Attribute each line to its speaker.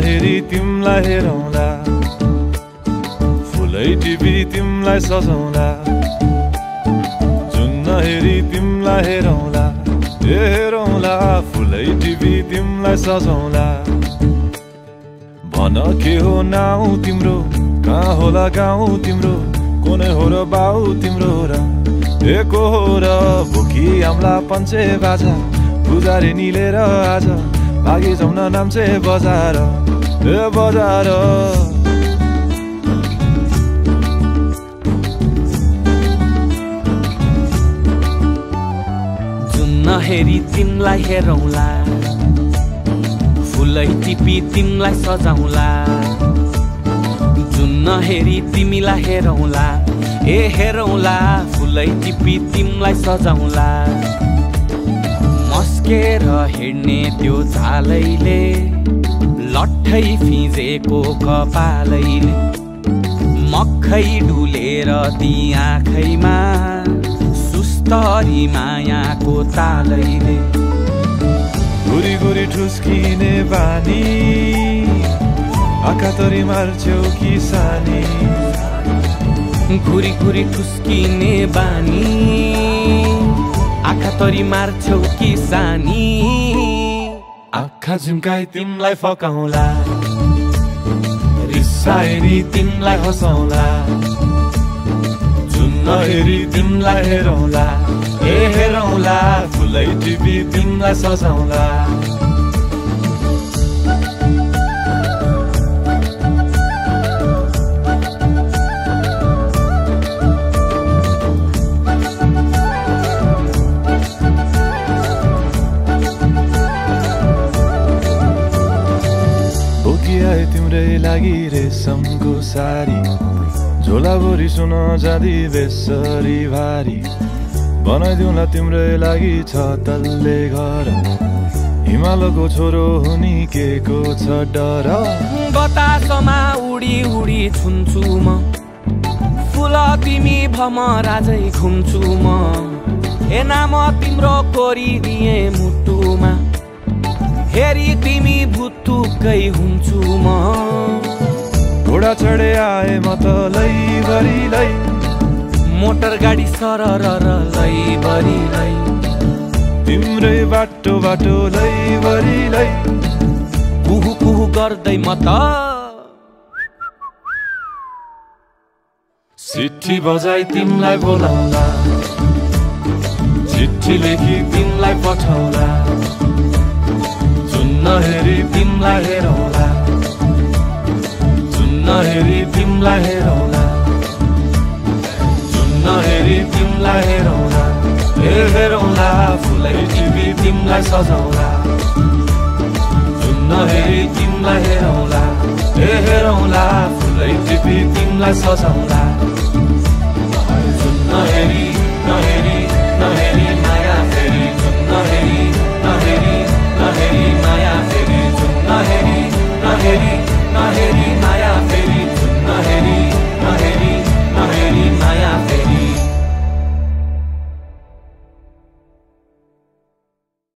Speaker 1: हेरी तिमलाई हेरौँला, फुलै टिपी तिमलाई सजाउँला। जुन हेरी तिमलाई हेरौँला, हेरौँला, फुलै टिपी तिमलाई सजाउँला। भन के हो नाउँ तिम्रो, कहाँ होला गाउँ तिम्रो, कुनै हो र बाउ तिम्रो र को हो र भोकी आम्ला पञ्चे बाजा पुजारी निलेर आज भागी जाउँ न नाम्चे बजार बजार।
Speaker 2: जुन हेरी तिमलाई हेरौँला, फुलै टिपी तिमलाई सजाउँला। जुन हेरी तिमीलाई हेरौँला, हेरौँला, फुलै टिपी तिमलाई सजाउँला। मस्केर हिँड्ने त्यो झालैले, लट्ठै फिजेको कपालैले, मक्खै डुलेर ती आँखैमा सुस्तरी मायाको तालैले।
Speaker 1: गुरी गुरी ठुस्किने बानी, आँखातरी मार्छौ कि सानी।
Speaker 2: घुरी घुरी ठुस्किने बानी, आँखा तरी मार्छौ कि सानी।
Speaker 1: आँखा झुम्काई तिमलाई फकाउँला, रिसाएरी तिमलाई हँसाउँला। जुन हेरी तिमलाई हेरौँला, हेरौँला, फुलै टिपी तिमलाई सजाउँला। आए तिम्रै लागि रेशमको सारी, झोलाभरि सुन जाँदी बेसरी भारी। बनाइदिउँला तिम्रै लागि छ तल्ले घर, हिमालको छोरो हुनी के को छ डर।
Speaker 2: बतासमा उडी उडी छुन्छु म, फुल तिमी भमराजै घुम्छु म। नाम तिम्रो कोरिदिए मुटुमा, हेरी तिमी भुतुकै हुन्छु म।
Speaker 1: घोडा चढे आए म त लैभरि लै,
Speaker 2: मोटर गाडी सरर लैभरि लै।
Speaker 1: तिम्रै बाटो बाटो लैभरि लै,
Speaker 2: कुहु कुहु गर्दै म त
Speaker 1: चिट्ठी बजाई तिमलाई बोलाउँला, चिट्ठी लेखी तिमलाई पठाउँला। जुन हेरी तिमलाई हेरौँला, जुन हेरी तिमलाई हेरौँला। जुन हेरी तिमलाई हेरौँला, हेरौँला, फुलै टिपी तिमलाई सजाउँला। जुन हेरी तिमलाई हेरौँला, हेरौँला, फुलै टिपी तिमलाई सजाउँला।